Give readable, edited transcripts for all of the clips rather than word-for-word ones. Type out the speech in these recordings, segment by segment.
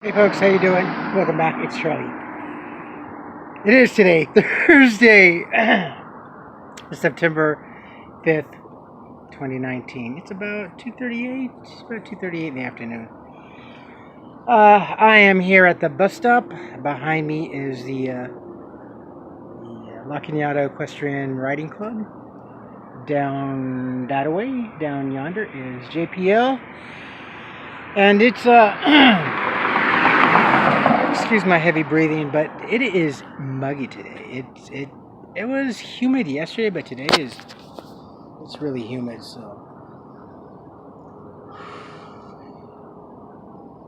Hey folks, how you doing? Welcome back. It's Charlie. It is today, Thursday, September 5th, 2019. It's about 2:38. It's about 2:38 in the afternoon. I am here at the bus stop. Behind me is the La Cunada Equestrian Riding Club. Down that way, down yonder, is JPL, and it's excuse my heavy breathing, but it is muggy today. It was humid yesterday, but today it's really humid, so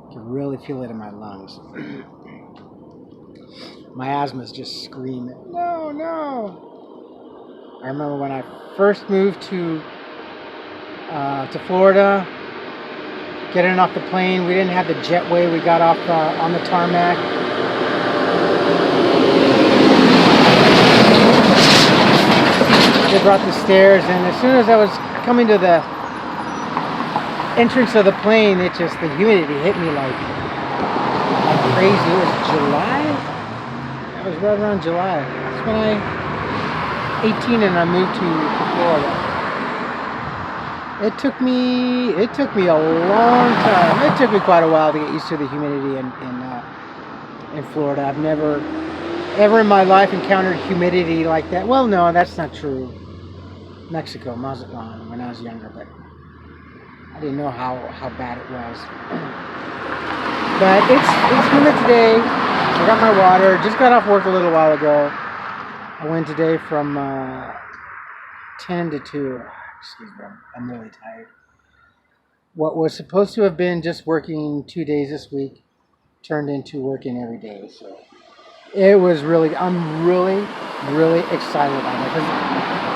I can really feel it in my lungs. My asthma is just screaming. No, no. I remember when I first moved to Florida, getting off the plane. We didn't have the jetway. We got off on the tarmac. They brought the stairs, and as soon as I was coming to the entrance of the plane, the humidity hit me like crazy. It was July. It was right around July. That's when I 18 and I moved to Florida. It took me a long time. It took me quite a while to get used to the humidity in Florida. I've never ever in my life encountered humidity like that. Well, no, that's not true. Mexico, Mazatlan, when I was younger, but I didn't know how bad it was. But it's humid today. I got my water. Just got off work a little while ago. I went today from 10 to 2. Excuse me, I'm really tired. What was supposed to have been just working 2 days this week turned into working every day. So I'm really excited about it. Because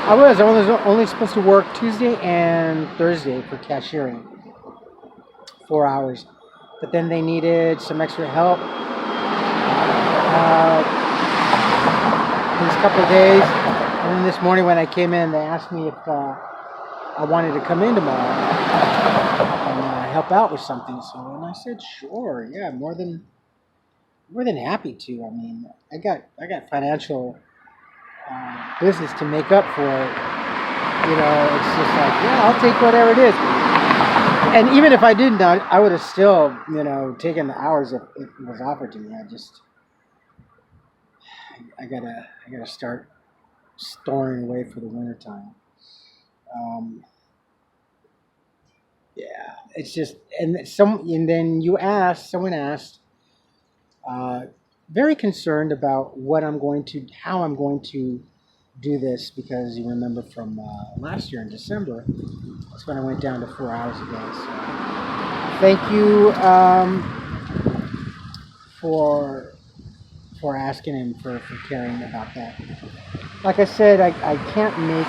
I was only supposed to work Tuesday and Thursday for cashiering, 4 hours. But then they needed some extra help these couple of days. And then this morning when I came in, they asked me if I wanted to come in tomorrow and help out with something. And I said, sure, yeah, more than happy to. I mean, I got financial business to make up for it. It's just like, yeah, I'll take whatever it is. And even if I didn't, I would have still, taken the hours if it was offered to me. I gotta start storing away for the winter time. Yeah, it's just, and then someone asked, very concerned about how I'm going to do this, because you remember from last year in December, that's when I went down to 4 hours a day. So thank you for asking and for caring about that. Like I said, I can't make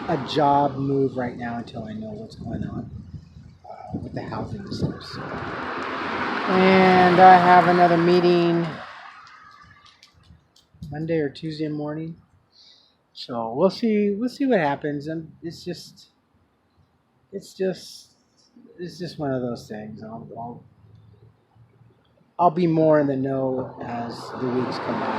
a job move right now until I know what's going on with the housing and stuff. So. And I have another meeting Monday or Tuesday morning. So we'll see what happens. And it's just one of those things. I'll be more in the know as the weeks come by.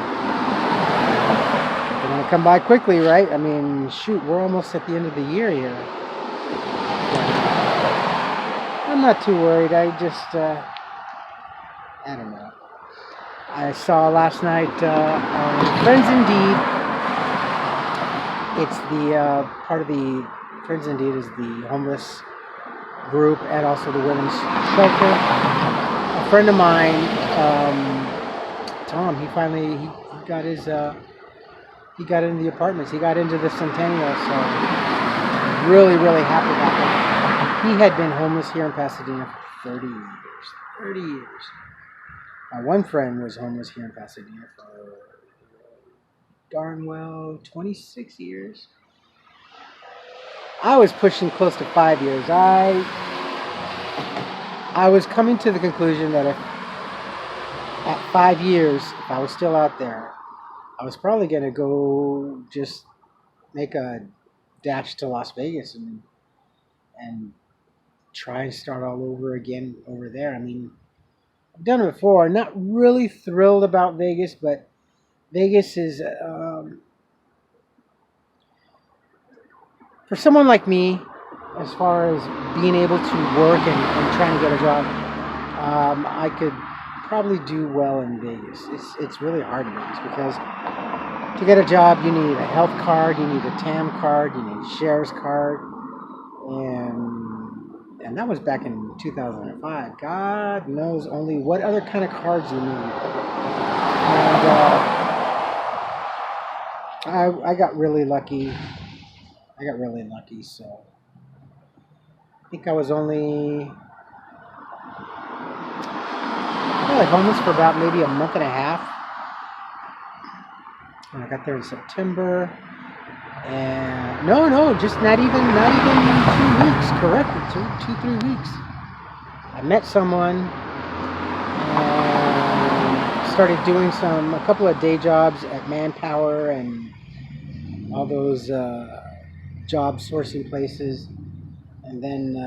They're gonna come by quickly, right? I mean, shoot, we're almost at the end of the year here. I'm not too worried. I don't know. I saw last night on Friends Indeed. It's the part of the Friends Indeed is the homeless group and also the women's shelter. A friend of mine, Tom, he got his he got into the apartments. He got into the Centennial, so really happy about that. He had been homeless here in Pasadena for 30 years. 30 years. My one friend was homeless here in Pasadena for darn well 26 years. I was pushing close to 5 years. I was coming to the conclusion that if at 5 years, if I was still out there, I was probably going to go just make a dash to Las Vegas and try and start all over again over there. I mean, I've done it before. Not really thrilled about Vegas, but Vegas is for someone like me, as far as being able to work and trying to get a job. I could probably do well in Vegas. It's really hard in Vegas because to get a job, you need a health card, you need a TAM card, you need a shares card, and that was back in 2005. God knows only what other kind of cards you need. And I got really lucky. I got really lucky, so I think I was only probably homeless for about maybe a month and a half. And I got there in September, and no, just not even 2 weeks. Correct, 3 weeks. I met someone and started doing a couple of day jobs at Manpower and all those job sourcing places, and then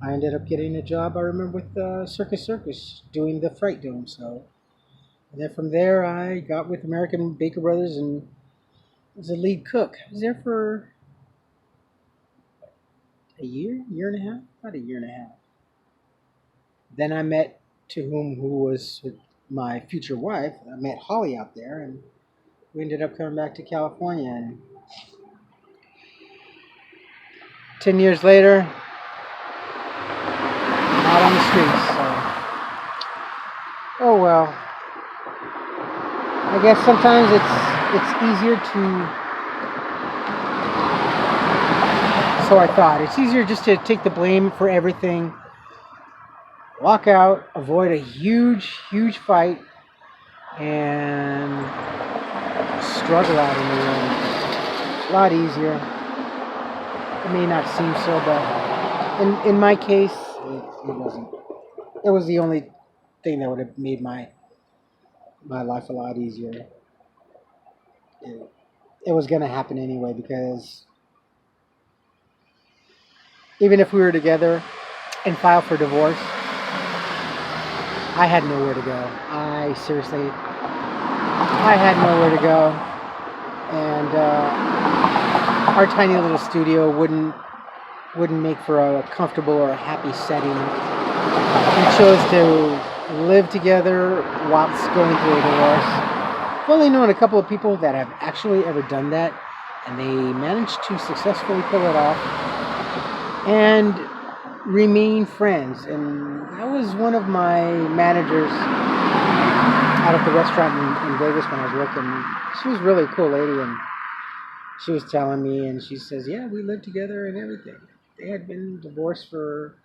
I ended up getting a job. I remember with Circus doing the Fright Dome. So, and then from there I got with American Baker Brothers and was a lead cook. I was there for a year and a half, about a year and a half. Then I met who was my future wife. I met Holly out there, and we ended up coming back to California. And 10 years later, out on the streets. So, oh well. I guess sometimes it's easier to. So I thought it's easier just to take the blame for everything, walk out, avoid a huge fight, and struggle out in the end. A lot easier. It may not seem so, but in my case, it wasn't. It was the only thing that would have made my life a lot easier. It was going to happen anyway, because even if we were together and filed for divorce, I had nowhere to go. I had nowhere to go. And our tiny little studio wouldn't make for a comfortable or a happy setting. We chose to live together whilst going through a divorce. I've only known a couple of people that have actually ever done that, and they managed to successfully pull it off and remain friends. And that was one of my managers out at the restaurant in Vegas when I was working. She was a really cool lady, and she was telling me, and she says, yeah, we lived together and everything. They had been divorced for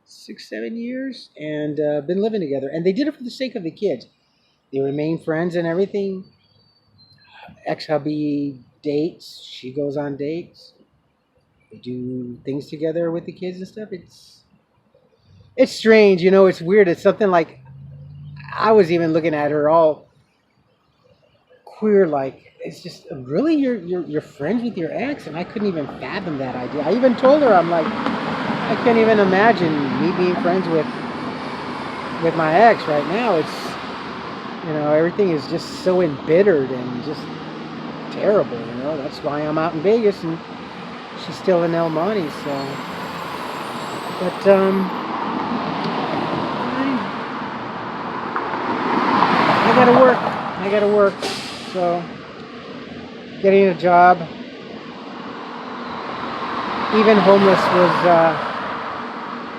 6-7 years and been living together, and they did it for the sake of the kids. They remain friends and everything. Ex-hubby dates, she goes on dates. They do things together with the kids and stuff. It's strange, it's weird. It's something like, I was even looking at her all queer, like, it's just, really, you're friends with your ex? And I couldn't even fathom that idea. I even told her, I'm like, I can't even imagine me being friends with my ex right now. It's, everything is just so embittered and just terrible, That's why I'm out in Vegas and she's still in El Monte, so. But, I gotta work. So, getting a job, even homeless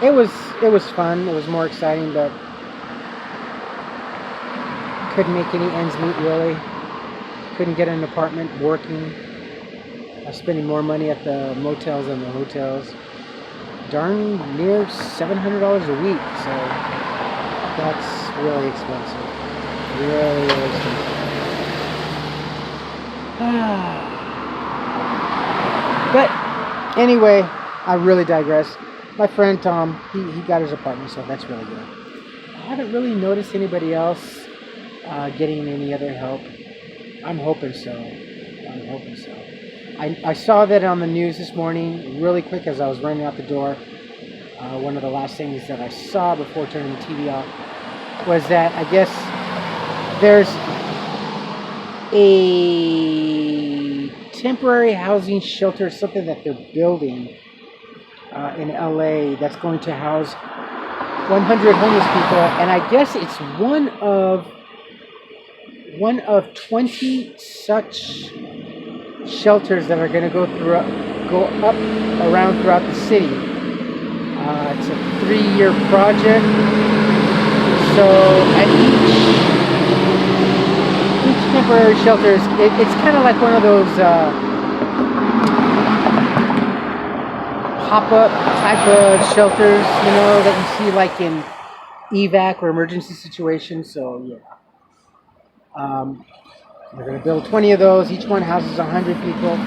it was fun. It was more exciting, but couldn't make any ends meet, really. Couldn't get an apartment working. I was spending more money at the motels than the hotels. Darn near $700 a week, so that's really expensive. Really, really expensive. But anyway, I really digress. My friend Tom, he got his apartment, so that's really good. I haven't really noticed anybody else getting any other help. I'm hoping so. I saw that on the news this morning, really quick as I was running out the door. One of the last things that I saw before turning the TV off was that I guess there's a temporary housing shelter, something that they're building in LA that's going to house 100 homeless people, and I guess it's one of 20 such shelters that are going to go up around throughout the city. It's a 3-year project, so at each temporary shelter it's kind of like one of those pop-up type of shelters, that you see like in evac or emergency situations. So yeah, they're going to build 20 of those. Each one houses 100 people,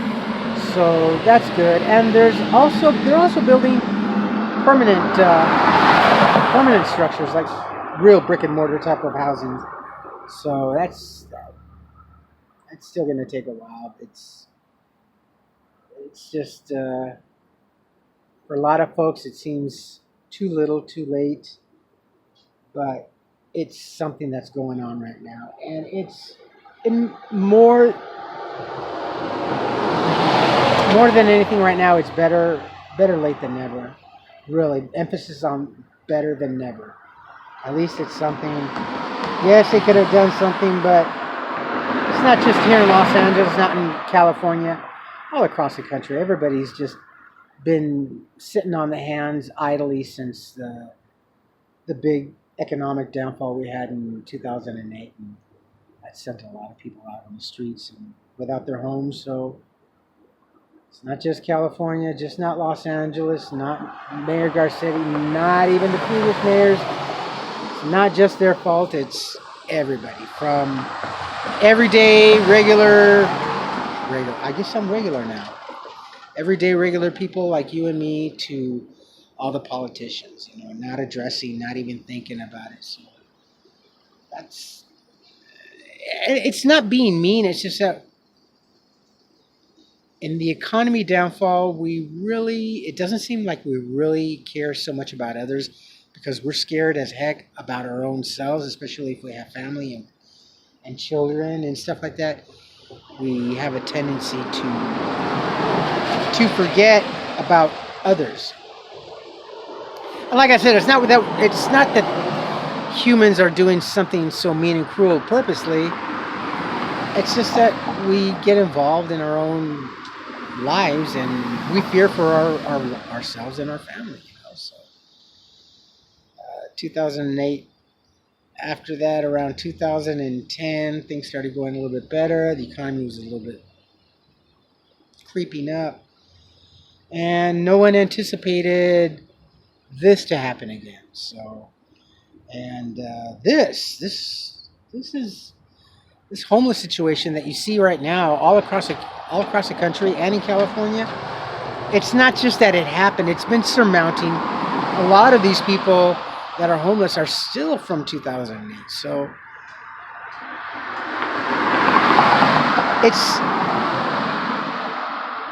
so that's good. And they're also building permanent structures, like real brick and mortar type of housing. So that's still going to take a while. It's just for a lot of folks it seems too little, too late, but it's something that's going on right now, and it's more than anything right now. It's better late than never. Really, emphasis on better than never. At least it's something. Yes, they could have done something, but it's not just here in Los Angeles, not in California, all across the country. Everybody's just been sitting on the hands idly since the big economic downfall we had in 2008, and that sent a lot of people out on the streets and without their homes. So it's not just California, just not Los Angeles, not Mayor Garcetti, not even the previous mayors. It's not just their fault, it's everybody, from everyday regular, I guess I'm regular now, everyday regular people like you and me, to all the politicians, not addressing, not even thinking about it. So it's not being mean, it's just that in the economy downfall, it doesn't seem like we really care so much about others, because we're scared as heck about our own selves, especially if we have family and children and stuff like that. We have a tendency to forget about others. And like I said, it's not that humans are doing something so mean and cruel purposely. It's just that we get involved in our own lives, and we fear for ourselves and our family. So 2008. After that, around 2010, things started going a little bit better. The economy was a little bit creeping up, and no one anticipated this to happen again. So, and this homeless situation that you see right now all across the country and in California, it's not just that it happened. It's been surmounting. A lot of these people that are homeless are still from 2008. So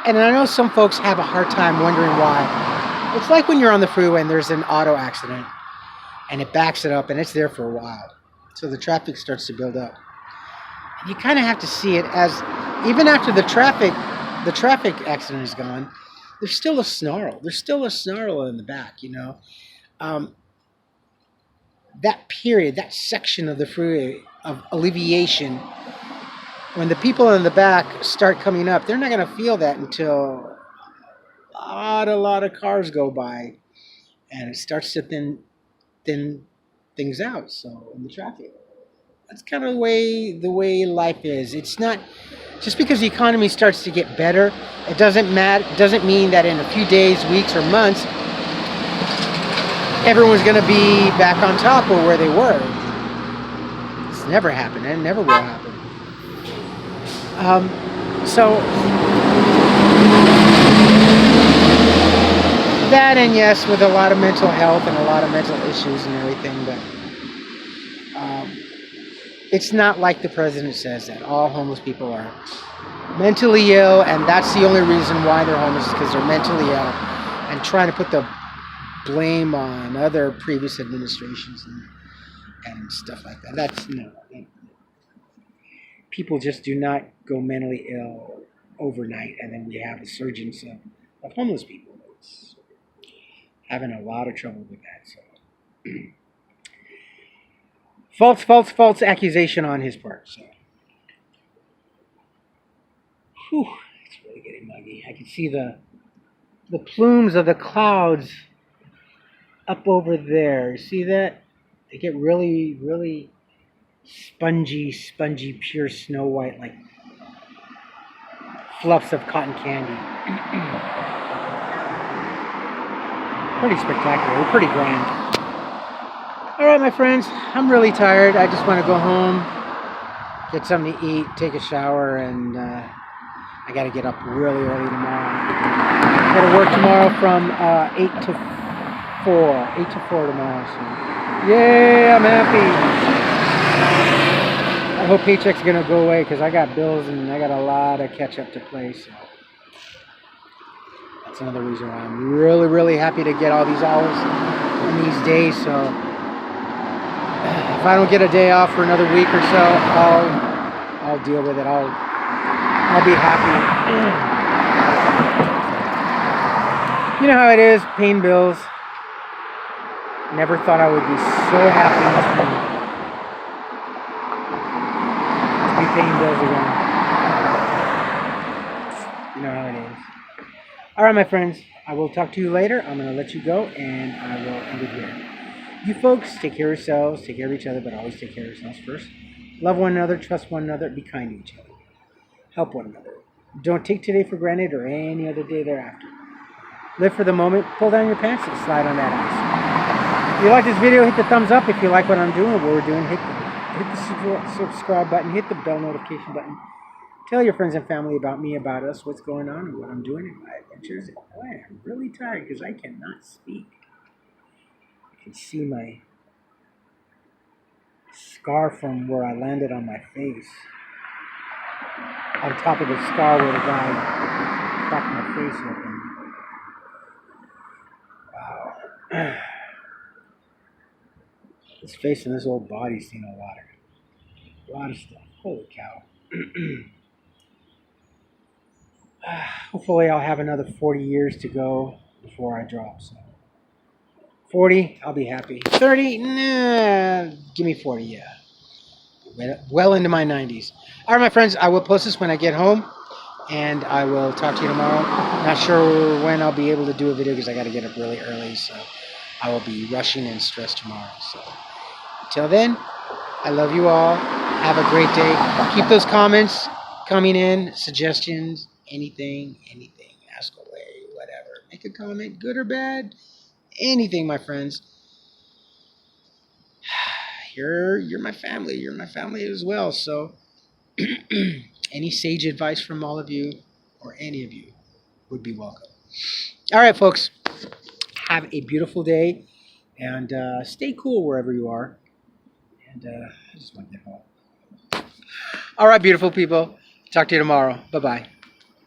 and I know some folks have a hard time wondering why. It's like when you're on the freeway and there's an auto accident and it backs it up and it's there for a while. So the traffic starts to build up. And you kind of have to see it as, even after the traffic accident is gone, there's still a snarl. There's still a snarl in the back, that period, that section of the freeway of alleviation, when the people in the back start coming up, they're not going to feel that until a lot of cars go by and it starts to thin things out. So in the traffic, that's kind of the way life is. It's not just because the economy starts to get better, it doesn't mean that in a few days, weeks, or months everyone's going to be back on top or where they were. It's never happened, and it never will happen. So that, and yes, with a lot of mental health and a lot of mental issues and everything, but it's not like the president says that all homeless people are mentally ill, and that's the only reason why they're homeless, is because they're mentally ill, and trying to put the blame on other previous administrations and stuff like that. That's no. People just do not go mentally ill overnight, and then we have a surgence of homeless people. It's having a lot of trouble with that. So false accusation on his part. So, whew, it's really getting muggy. I can see the plumes of the clouds up over there. See that? They get really, really spongy, pure snow white, like fluffs of cotton candy. Pretty spectacular, pretty grand. All right, my friends, I'm really tired. I just want to go home, get something to eat, take a shower, and I got to get up really early tomorrow. I got to work tomorrow from 8 to 4 tomorrow. So, yeah, I'm happy. I hope paycheck's gonna go away because I got bills and I got a lot of catch up to play. So that's another reason why I'm really, really happy to get all these hours in these days. So if I don't get a day off for another week or so, I'll deal with it. I'll be happy. You know how it is, paying bills. Never thought I would be so happy to be paying bills again. You know how it is. All right, my friends. I will talk to you later. I'm going to let you go, and I will end it here. You folks, take care of yourselves, take care of each other, but always take care of yourselves first. Love one another, trust one another, be kind to each other. Help one another. Don't take today for granted or any other day thereafter. Live for the moment, pull down your pants, and slide on that ice. If you like this video, hit the thumbs up. If you like what I'm doing, what we're doing, hit the subscribe button, hit the bell notification button. Tell your friends and family about me, about us, what's going on, and what I'm doing in my adventures. Boy, I'm really tired because I cannot speak. You can see my scar from where I landed on my face. On top of the scar where the guy cracked my face open. Wow. This face and this old body's seen a lot of stuff. Holy cow. Hopefully I'll have another 40 years to go before I drop. So 40, I'll be happy. 30, nah, give me 40, yeah. Well into my 90s. All right, my friends, I will post this when I get home, and I will talk to you tomorrow. Not sure when I'll be able to do a video because I got to get up really early, so I will be rushing and stressed tomorrow. So until then, I love you all. Have a great day. Keep those comments coming in, suggestions, anything, ask away, whatever. Make a comment, good or bad, anything, my friends. You're my family. You're my family as well. So any sage advice from all of you or any of you would be welcome. All right, folks. Have a beautiful day and stay cool wherever you are. And I just want to get home. All right, beautiful people. Talk to you tomorrow. Bye-bye.